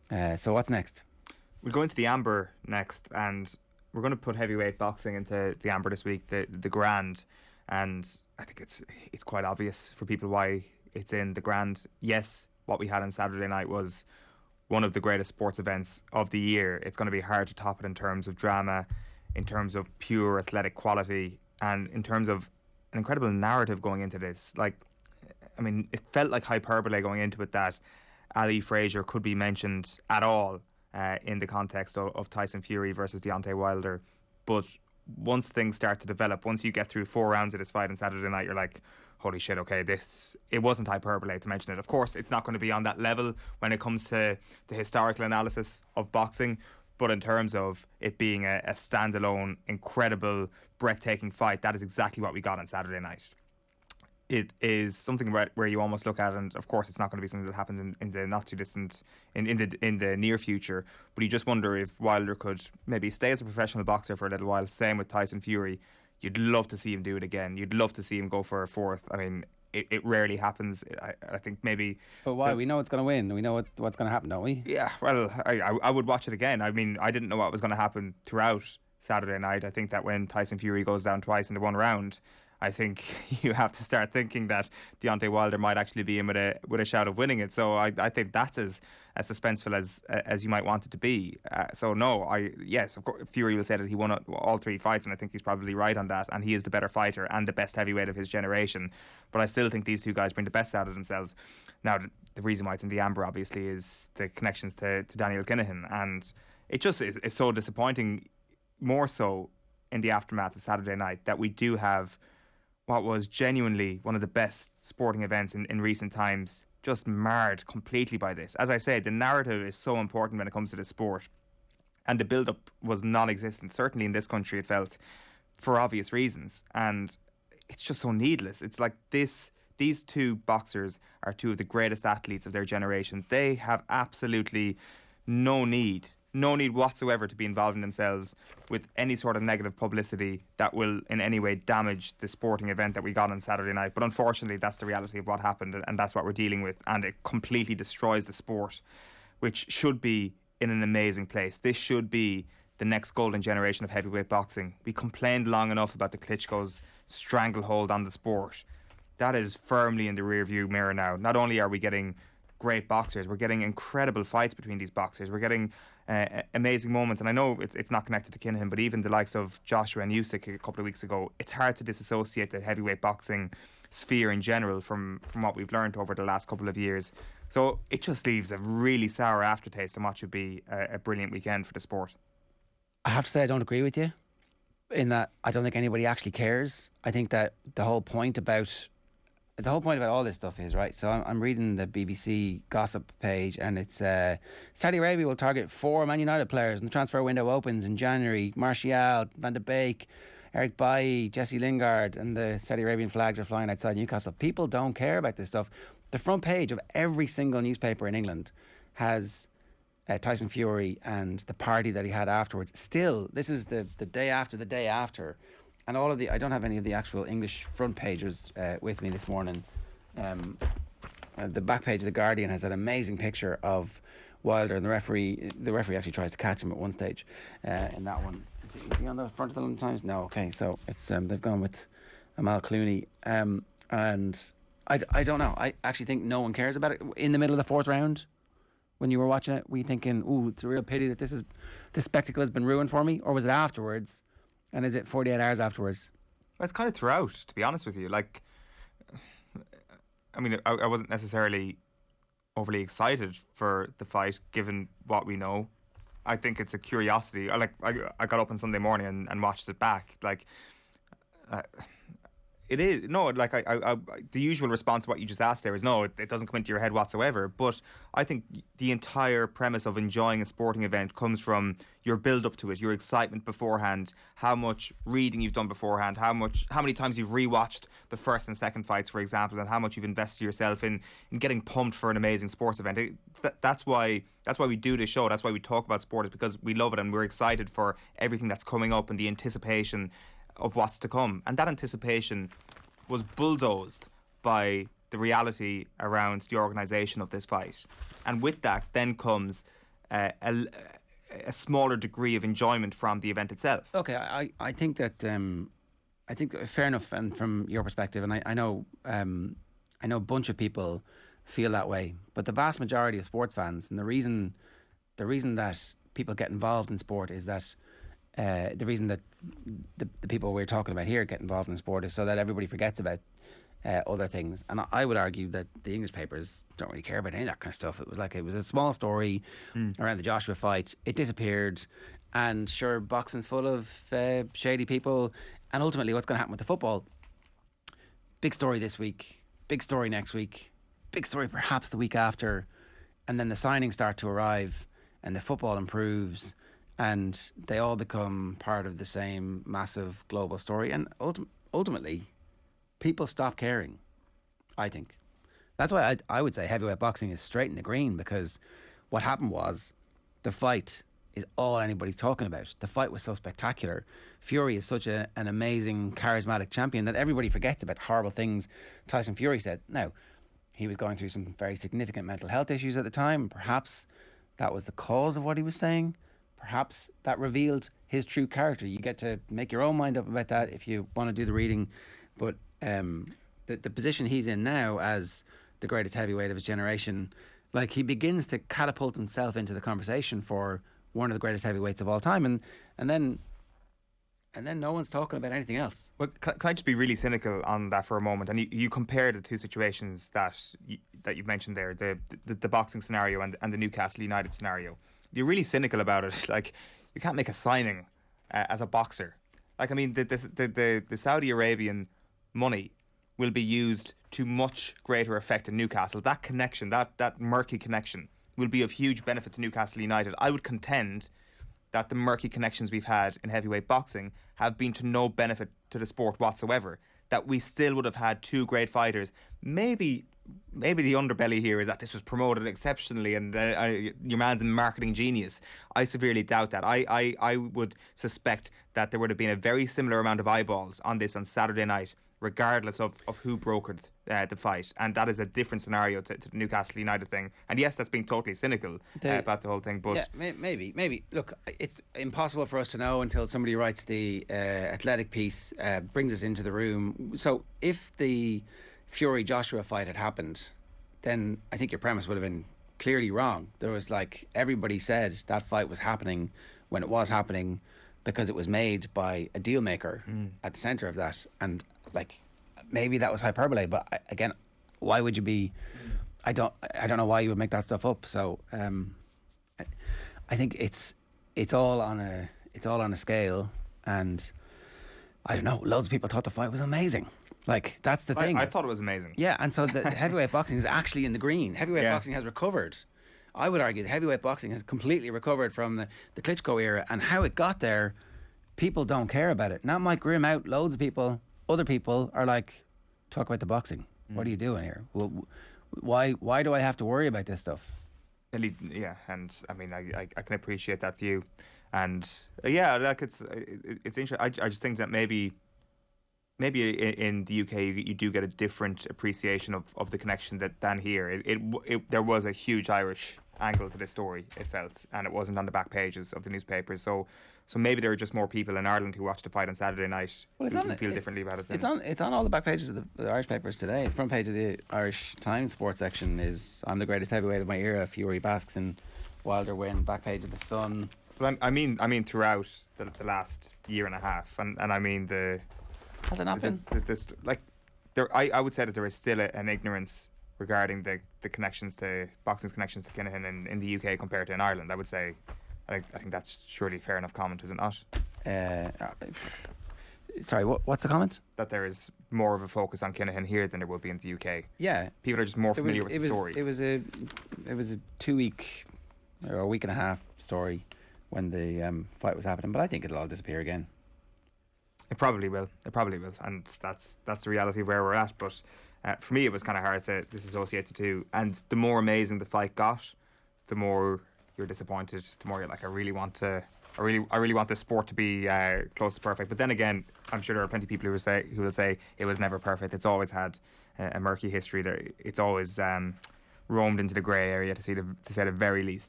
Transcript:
So what's next? We'll go into the Amber next, and we're going to put heavyweight boxing into the Amber this week, the Grand, and I think it's quite obvious for people why it's in the Grand. Yes, what we had on Saturday night was one of the greatest sports events of the year. It's going to be hard to top it in terms of drama, in terms of pure athletic quality, and in terms of an incredible narrative going into this. Like, I mean, it felt like hyperbole going into it that Ali Frazier could be mentioned at all in the context of Tyson Fury versus Deontay Wilder. But once things start to develop, once you get through 4 rounds of this fight on Saturday night, you're like, holy shit, okay, it wasn't hyperbole to mention it. Of course, it's not going to be on that level when it comes to the historical analysis of boxing, but in terms of it being a standalone, incredible, breathtaking fight, that is exactly what we got on Saturday night. It is something where you almost look at it, and of course it's not going to be something that happens in the not too distant in the near future, but you just wonder if Wilder could maybe stay as a professional boxer for a little while. Same with Tyson Fury. You'd love to see him do it again. You'd love to see him go for a fourth. I mean, it rarely happens. I think maybe. But why? We know it's going to win. We know what's going to happen, don't we? Yeah, well, I would watch it again. I mean, I didn't know what was going to happen throughout Saturday night. I think that when Tyson Fury goes down twice in the 1 round, I think you have to start thinking that Deontay Wilder might actually be in with a shout of winning it. So I think that's as suspenseful as you might want it to be. So no, yes, of course, Fury will say that he won all 3 fights, and I think he's probably right on that. And he is the better fighter and the best heavyweight of his generation. But I still think these two guys bring the best out of themselves. Now, the reason why it's in the Amber, obviously, is the connections to Daniel Kinahan, and it just is so disappointing. More so in the aftermath of Saturday night that we do have what was genuinely one of the best sporting events in recent times just marred completely by this. As I say, the narrative is so important when it comes to the sport, and the build-up was non-existent. Certainly in this country, it felt, for obvious reasons, and it's just so needless. It's like these two boxers are two of the greatest athletes of their generation. They have absolutely no need whatsoever to be involving themselves with any sort of negative publicity that will in any way damage the sporting event that we got on Saturday night. But unfortunately, that's the reality of what happened, and that's what we're dealing with, and it completely destroys the sport, which should be in an amazing place. This should be the next golden generation of heavyweight boxing. We complained long enough about the Klitschko's stranglehold on the sport. That is firmly in the rearview mirror now. Not only are we getting great boxers, we're getting incredible fights between these boxers. We're getting amazing moments, and I know it's not connected to Kinahan, but even the likes of Joshua and Usyk a couple of weeks ago, it's hard to disassociate the heavyweight boxing sphere in general from what we've learned over the last couple of years. So it just leaves a really sour aftertaste on what should be a brilliant weekend for the sport. I have to say I don't agree with you in that I don't think anybody actually cares. I think that the whole point about all this stuff is, right, so I'm reading the BBC gossip page, and it's Saudi Arabia will target 4 Man United players and the transfer window opens in January. Martial, Van de Beek, Eric Bailly, Jesse Lingard, and the Saudi Arabian flags are flying outside Newcastle. People don't care about this stuff. The front page of every single newspaper in England has Tyson Fury and the party that he had afterwards. Still, this is the day after the day after. And all of I don't have any of the actual English front pages with me this morning. The back page of The Guardian has that amazing picture of Wilder, and the referee actually tries to catch him at one stage in that one. Is he on the front of the London Times? No, okay, so it's they've gone with Amal Clooney. And I don't know. I actually think no one cares about it. In the middle of the 4th round, when you were watching it, were you thinking, ooh, it's a real pity that this spectacle has been ruined for me? Or was it afterwards? And is it 48 hours afterwards? Well, it's kind of throughout, to be honest with you. Like, I mean, I wasn't necessarily overly excited for the fight, given what we know. I think it's a curiosity. I got up on Sunday morning and watched it back. Like, it is no, like the usual response to what you just asked there is no, it doesn't come into your head whatsoever. But I think the entire premise of enjoying a sporting event comes from your build up to it, your excitement beforehand, how much reading you've done beforehand, how many times you've rewatched the first and second fights, for example, and how much you've invested yourself in getting pumped for an amazing sports event. That's why we do this show. That's why we talk about sport, is because we love it and we're excited for everything that's coming up and the anticipation of what's to come. And that anticipation was bulldozed by the reality around the organisation of this fight. And with that then comes a smaller degree of enjoyment from the event itself. Okay, I think that I think fair enough, and from your perspective, and I know a bunch of people feel that way, but the vast majority of sports fans, and the reason that people get involved in sport is that the reason that the people we're talking about here get involved in sport is so that everybody forgets about other things. And I would argue that the English papers don't really care about any of that kind of stuff. It was a small story around the Joshua fight. It disappeared, and sure, boxing's full of shady people. And ultimately, what's going to happen with the football? Big story this week, big story next week, big story perhaps the week after, and then the signings start to arrive, and the football improves, and they all become part of the same massive global story. And ultimately, people stop caring, I think. That's why I would say heavyweight boxing is straight in the green, because what happened was the fight is all anybody's talking about. The fight was so spectacular. Fury is such an amazing, charismatic champion that everybody forgets about the horrible things Tyson Fury said. Now, he was going through some very significant mental health issues at the time. Perhaps that was the cause of what he was saying. Perhaps that revealed his true character. You get to make your own mind up about that if you want to do the reading. But the position he's in now as the greatest heavyweight of his generation, like, he begins to catapult himself into the conversation for one of the greatest heavyweights of all time, and then no one's talking about anything else. Well, can I just be really cynical on that for a moment? And you compare the two situations that you mentioned there, the boxing scenario and the Newcastle United scenario. If you're really cynical about it, like, you can't make a signing as a boxer. Like, I mean, the Saudi Arabian money will be used to much greater effect in Newcastle. That connection, that murky connection, will be of huge benefit to Newcastle United. I would contend that the murky connections we've had in heavyweight boxing have been to no benefit to the sport whatsoever. That we still would have had two great fighters. Maybe the underbelly here is that this was promoted exceptionally, and your man's a marketing genius. I severely doubt that. I would suspect that there would have been a very similar amount of eyeballs on this on Saturday night, regardless of who brokered the fight. And that is a different scenario to the Newcastle United thing. And yes, that's being totally cynical about the whole thing. But yeah, maybe. Look, it's impossible for us to know until somebody writes the Athletic piece, brings us into the room. So if the Fury-Joshua fight had happened, then I think your premise would have been clearly wrong. There was, like, everybody said that fight was happening when it was happening because it was made by a deal maker at the centre of that. And, like, maybe that was hyperbole, but again, why would you be? I don't know why you would make that stuff up. So I think it's all on a scale, and I don't know. Loads of people thought the fight was amazing. Like, that's the thing. I thought it was amazing. Yeah, and so the heavyweight boxing is actually in the green. Heavyweight boxing has recovered. I would argue the heavyweight boxing has completely recovered from the Klitschko era, and how it got there, people don't care about it. Not Mike Grimm out. Loads of people, other people are like, talk about the boxing. What are you doing here? Well, why do I have to worry about this stuff? Yeah, and I mean, I can appreciate that view, and yeah, like it's interesting. I just think that maybe in the UK you do get a different appreciation of the connection than here. There was a huge Irish angle to this story, it felt, and it wasn't on the back pages of the newspapers. So maybe there are just more people in Ireland who watched the fight on Saturday night who feel differently about it. It's on all the back pages of the Irish papers today. The front page of the Irish Times sports section is "I'm the greatest heavyweight of my era. Fury basks in Wilder win." Back page of the Sun. Well, I mean throughout the last year and a half, and I mean has it not been? I would say that there is still an ignorance regarding the connections to boxing's connections to Kinahan in the UK compared to in Ireland. I would say, I think that's surely fair enough comment, is it not? Sorry, what's the comment? That there is more of a focus on Kinahan here than there will be in the UK. Yeah, people are just more familiar with the story. It was a 2 week or a week and a half story when the fight was happening, but I think it'll all disappear again. It probably will, and that's the reality of where we're at. But for me, it was kind of hard to disassociate the two. And the more amazing the fight got, the more you're disappointed. The more you're like, I really want this sport to be close to perfect. But then again, I'm sure there are plenty of people who will say it was never perfect. It's always had a murky history. It's always roamed into the grey area, to say the very least.